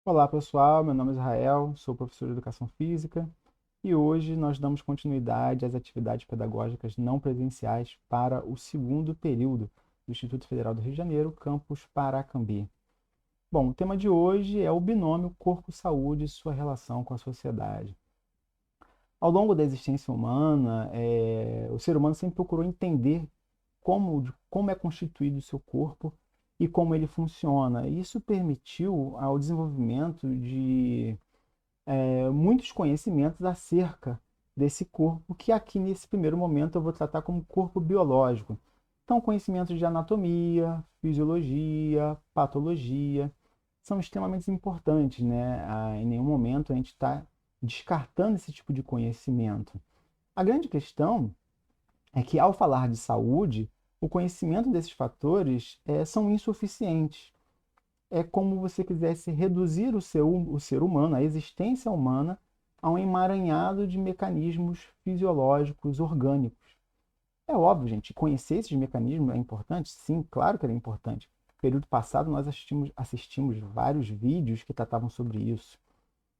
Olá pessoal, meu nome é Israel, sou professor de Educação Física e hoje nós damos continuidade às atividades pedagógicas não presenciais para o segundo período do Instituto Federal do Rio de Janeiro, campus Paracambi. Bom, o tema de hoje é o binômio corpo-saúde e sua relação com a sociedade. Ao longo da existência humana, o ser humano sempre procurou entender como é constituído o seu corpo e como ele funciona. Isso permitiu ao desenvolvimento de muitos conhecimentos acerca desse corpo, que aqui nesse primeiro momento eu vou tratar como corpo biológico. Então, conhecimentos de anatomia, fisiologia, patologia, são extremamente importantes, né? Em nenhum momento a gente está descartando esse tipo de conhecimento. A grande questão é que, ao falar de saúde, o conhecimento desses fatores são insuficientes. É como você quisesse reduzir o ser humano, a existência humana, a um emaranhado de mecanismos fisiológicos orgânicos. É óbvio, gente, conhecer esses mecanismos é importante? Sim, claro que era importante. No período passado, nós assistimos vários vídeos que tratavam sobre isso,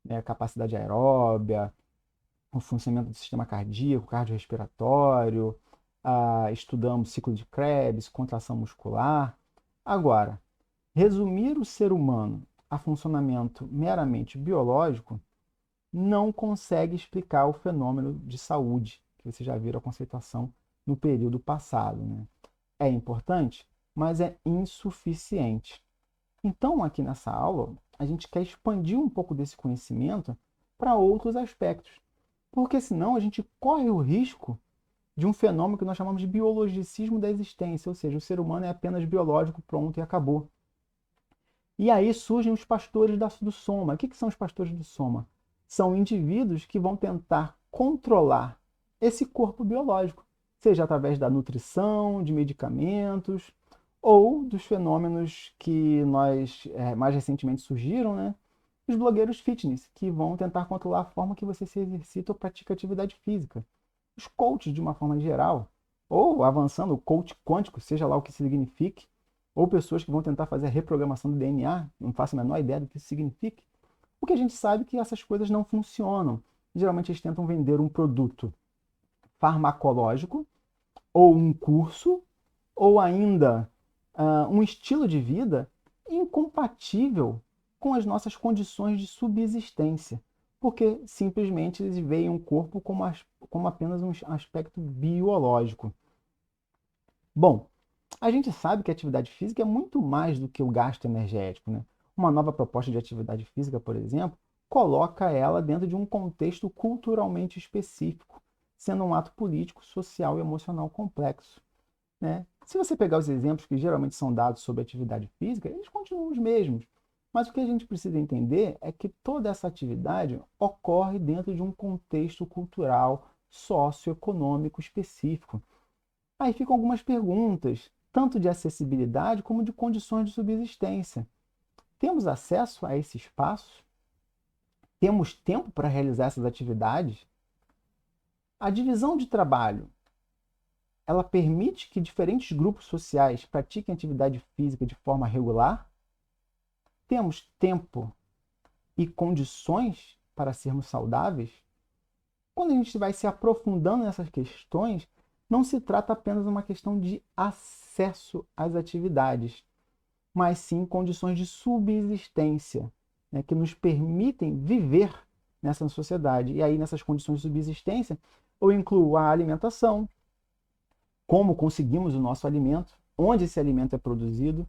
né? Capacidade aeróbia, o funcionamento do sistema cardíaco, cardiorrespiratório, estudamos ciclo de Krebs, contração muscular. Agora, resumir o ser humano a funcionamento meramente biológico não consegue explicar o fenômeno de saúde, que vocês já viram a conceituação no período passado, né? É importante, mas é insuficiente. Então, aqui nessa aula, a gente quer expandir um pouco desse conhecimento para outros aspectos, porque senão a gente corre o risco de um fenômeno que nós chamamos de biologicismo da existência, ou seja, o ser humano é apenas biológico, pronto e acabou. E aí surgem os pastores do soma. O que são os pastores do soma? São indivíduos que vão tentar controlar esse corpo biológico, seja através da nutrição, de medicamentos, ou dos fenômenos que mais recentemente surgiram, né? Os blogueiros fitness, que vão tentar controlar a forma que você se exercita ou pratica atividade física. Os coaches, de uma forma geral, ou avançando, o coach quântico, seja lá o que signifique, ou pessoas que vão tentar fazer a reprogramação do DNA, não faço a menor ideia do que isso signifique, porque a gente sabe que essas coisas não funcionam. Geralmente eles tentam vender um produto farmacológico, ou um curso, ou ainda um estilo de vida incompatível com as nossas condições de subsistência, porque simplesmente eles veem um corpo como apenas um aspecto biológico. Bom, a gente sabe que a atividade física é muito mais do que o gasto energético, né? Uma nova proposta de atividade física, por exemplo, coloca ela dentro de um contexto culturalmente específico, sendo um ato político, social e emocional complexo, né? Se você pegar os exemplos que geralmente são dados sobre atividade física, eles continuam os mesmos. Mas o que a gente precisa entender é que toda essa atividade ocorre dentro de um contexto cultural, socioeconômico específico. Aí ficam algumas perguntas, tanto de acessibilidade como de condições de subsistência. Temos acesso a esse espaço? Temos tempo para realizar essas atividades? A divisão de trabalho, ela permite que diferentes grupos sociais pratiquem atividade física de forma regular? Temos tempo e condições para sermos saudáveis? Quando a gente vai se aprofundando nessas questões, não se trata apenas de uma questão de acesso às atividades, mas sim condições de subsistência, né, que nos permitem viver nessa sociedade. E aí, nessas condições de subsistência, eu incluo a alimentação, como conseguimos o nosso alimento, onde esse alimento é produzido,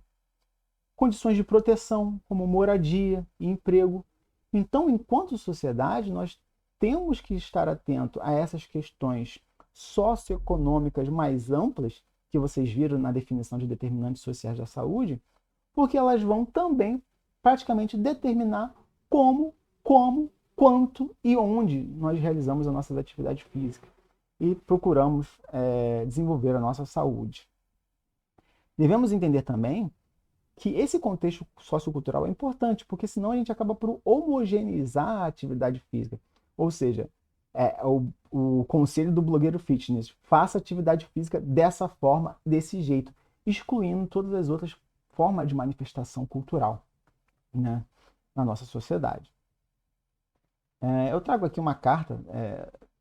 condições de proteção, como moradia e emprego. Então, enquanto sociedade, nós temos que estar atento a essas questões socioeconômicas mais amplas, que vocês viram na definição de determinantes sociais da saúde, porque elas vão também praticamente determinar como, quanto e onde nós realizamos as nossas atividades físicas e procuramos desenvolver a nossa saúde. Devemos entender também que esse contexto sociocultural é importante, porque senão a gente acaba por homogeneizar a atividade física. Ou seja, o conselho do blogueiro fitness, faça atividade física dessa forma, desse jeito, excluindo todas as outras formas de manifestação cultural, né? na nossa sociedade. Eu trago aqui uma carta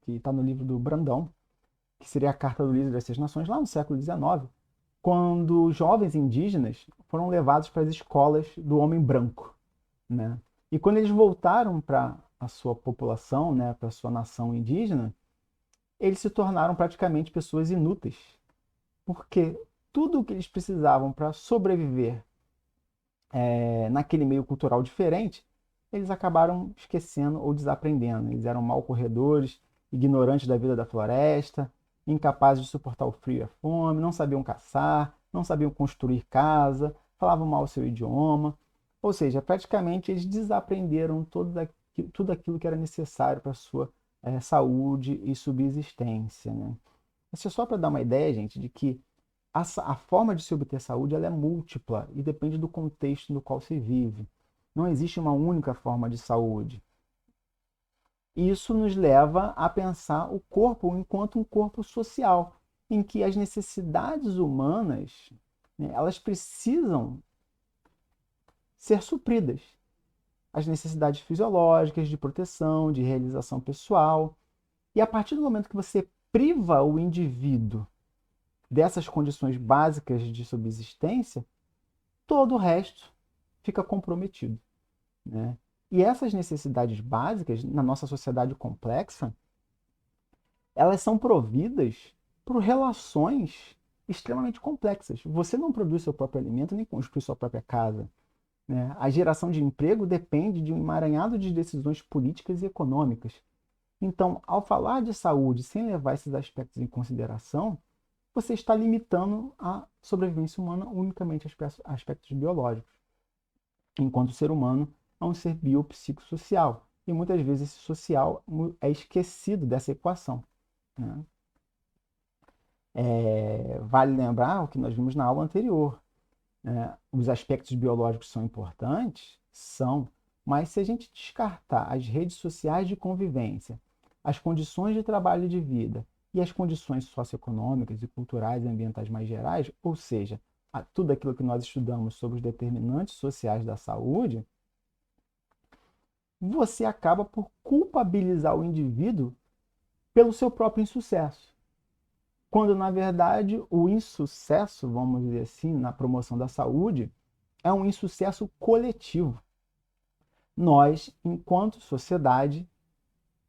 que está no livro do Brandão, que seria a Carta do Líder das Seis Nações, lá no século XIX, quando jovens indígenas foram levados para as escolas do homem branco, né? E quando eles voltaram para a sua população, né, para a sua nação indígena, eles se tornaram praticamente pessoas inúteis, porque tudo o que eles precisavam para sobreviver naquele meio cultural diferente, eles acabaram esquecendo ou desaprendendo. Eles eram mal corredores, ignorantes da vida da floresta, incapazes de suportar o frio e a fome, não sabiam caçar, não sabiam construir casa, falavam mal o seu idioma. Ou seja, praticamente eles desaprenderam tudo aquilo que era necessário para a sua saúde e subsistência, né? Isso é só para dar uma ideia, gente, de que a forma de se obter saúde ela é múltipla e depende do contexto no qual se vive. Não existe uma única forma de saúde. Isso nos leva a pensar o corpo enquanto um corpo social, em que as necessidades humanas, né, elas precisam ser supridas. As necessidades fisiológicas, de proteção, de realização pessoal. E a partir do momento que você priva o indivíduo dessas condições básicas de subsistência, todo o resto fica comprometido, né? E essas necessidades básicas, na nossa sociedade complexa, elas são providas por relações extremamente complexas. Você não produz seu próprio alimento nem constrói sua própria casa, né? A geração de emprego depende de um emaranhado de decisões políticas e econômicas. Então, ao falar de saúde sem levar esses aspectos em consideração, você está limitando a sobrevivência humana unicamente a aspectos biológicos, enquanto o ser humano é um ser biopsicossocial. E muitas vezes esse social é esquecido dessa equação, né? Vale lembrar o que nós vimos na aula anterior, né? Os aspectos biológicos são importantes? São. Mas se a gente descartar as redes sociais de convivência, as condições de trabalho e de vida e as condições socioeconômicas e culturais e ambientais mais gerais, ou seja, tudo aquilo que nós estudamos sobre os determinantes sociais da saúde, você acaba por culpabilizar o indivíduo pelo seu próprio insucesso. Quando, na verdade, o insucesso, vamos dizer assim, na promoção da saúde, é um insucesso coletivo. Nós, enquanto sociedade,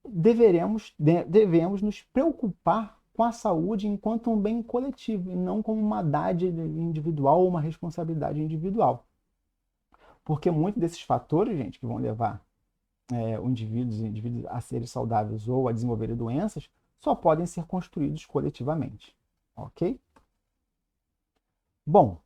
devemos nos preocupar com a saúde enquanto um bem coletivo e não como uma dádiva individual ou uma responsabilidade individual. Porque muitos desses fatores, gente, que vão levar os indivíduos a serem saudáveis ou a desenvolverem doenças, só podem ser construídos coletivamente. Ok? Bom,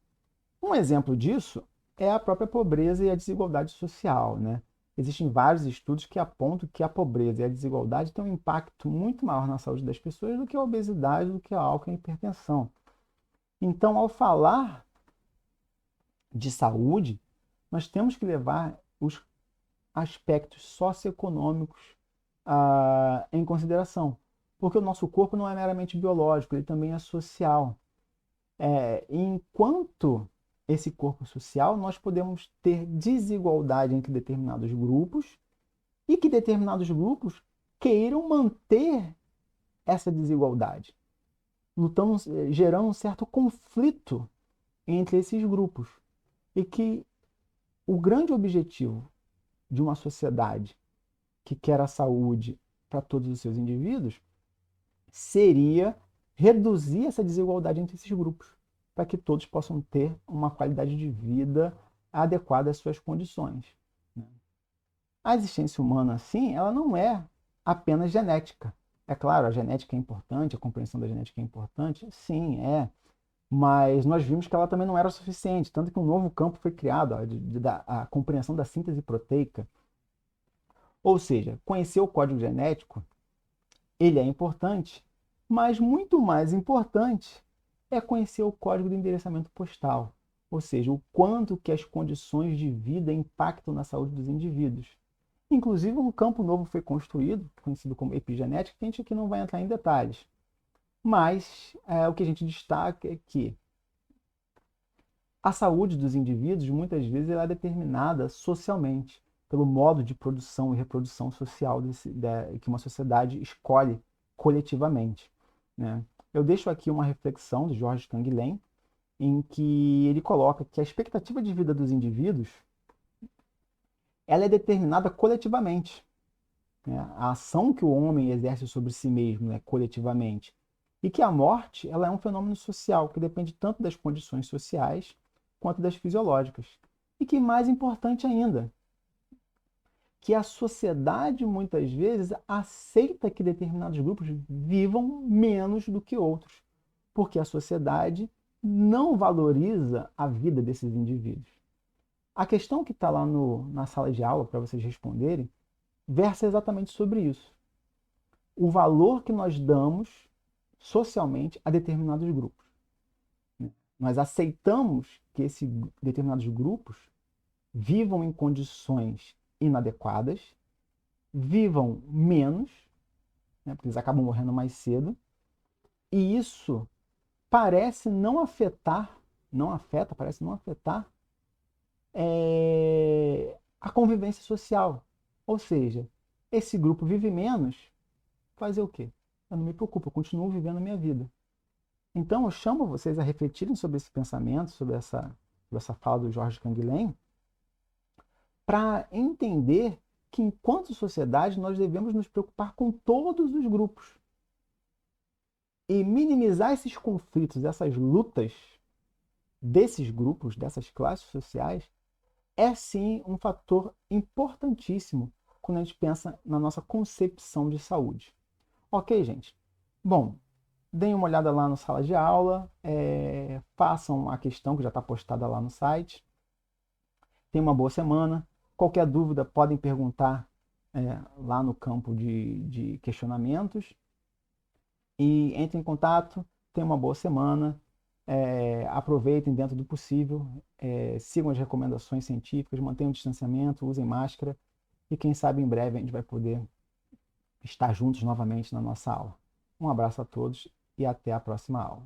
um exemplo disso é a própria pobreza e a desigualdade social, né? Existem vários estudos que apontam que a pobreza e a desigualdade têm um impacto muito maior na saúde das pessoas do que a obesidade, do que a álcool e a hipertensão. Então, ao falar de saúde, nós temos que levar os aspectos socioeconômicos em consideração, porque o nosso corpo não é meramente biológico, ele também é social. Enquanto esse corpo social, nós podemos ter desigualdade entre determinados grupos e que determinados grupos queiram manter essa desigualdade, lutando, gerando um certo conflito entre esses grupos. E que o grande objetivo de uma sociedade que quer a saúde para todos os seus indivíduos seria reduzir essa desigualdade entre esses grupos, para que todos possam ter uma qualidade de vida adequada às suas condições, né? A existência humana, assim, ela não é apenas genética. É claro, a genética é importante, a compreensão da genética é importante, sim, é. Mas nós vimos que ela também não era suficiente, tanto que um novo campo foi criado, a compreensão da síntese proteica. Ou seja, conhecer o código genético, ele é importante, mas muito mais importante é conhecer o código de endereçamento postal, ou seja, o quanto que as condições de vida impactam na saúde dos indivíduos. Inclusive, um campo novo foi construído, conhecido como epigenética, que a gente aqui não vai entrar em detalhes. Mas o que a gente destaca é que a saúde dos indivíduos, muitas vezes, ela é determinada socialmente. pelo modo de produção e reprodução social que uma sociedade escolhe coletivamente, né? Eu deixo aqui uma reflexão de George Canguilhem, em que ele coloca que a expectativa de vida dos indivíduos ela é determinada coletivamente, né? A ação que o homem exerce sobre si mesmo, né, coletivamente, e que a morte ela é um fenômeno social que depende tanto das condições sociais quanto das fisiológicas. E que mais importante ainda, que a sociedade muitas vezes aceita que determinados grupos vivam menos do que outros, porque a sociedade não valoriza a vida desses indivíduos. A questão que está lá na sala de aula para vocês responderem versa exatamente sobre isso. O valor que nós damos socialmente a determinados grupos. Nós aceitamos que esses determinados grupos vivam em condições inadequadas, vivam menos, né, porque eles acabam morrendo mais cedo, e isso parece não afetar, parece não afetar a convivência social. Ou seja, esse grupo vive menos, fazer o quê? Eu não me preocupo, eu continuo vivendo a minha vida. Então, eu chamo vocês a refletirem sobre esse pensamento, sobre essa fala do George Canguilhem, para entender que, enquanto sociedade, nós devemos nos preocupar com todos os grupos e minimizar esses conflitos, essas lutas desses grupos, dessas classes sociais, é sim um fator importantíssimo quando a gente pensa na nossa concepção de saúde. Ok, gente? Bom, deem uma olhada lá na sala de aula, façam a questão que já está postada lá no site. Tenham uma boa semana. Qualquer dúvida, podem perguntar lá no campo de questionamentos. E entrem em contato. Tenham uma boa semana. Aproveitem dentro do possível. Sigam as recomendações científicas, mantenham o distanciamento, usem máscara. E quem sabe em breve a gente vai poder estar juntos novamente na nossa aula. Um abraço a todos e até a próxima aula.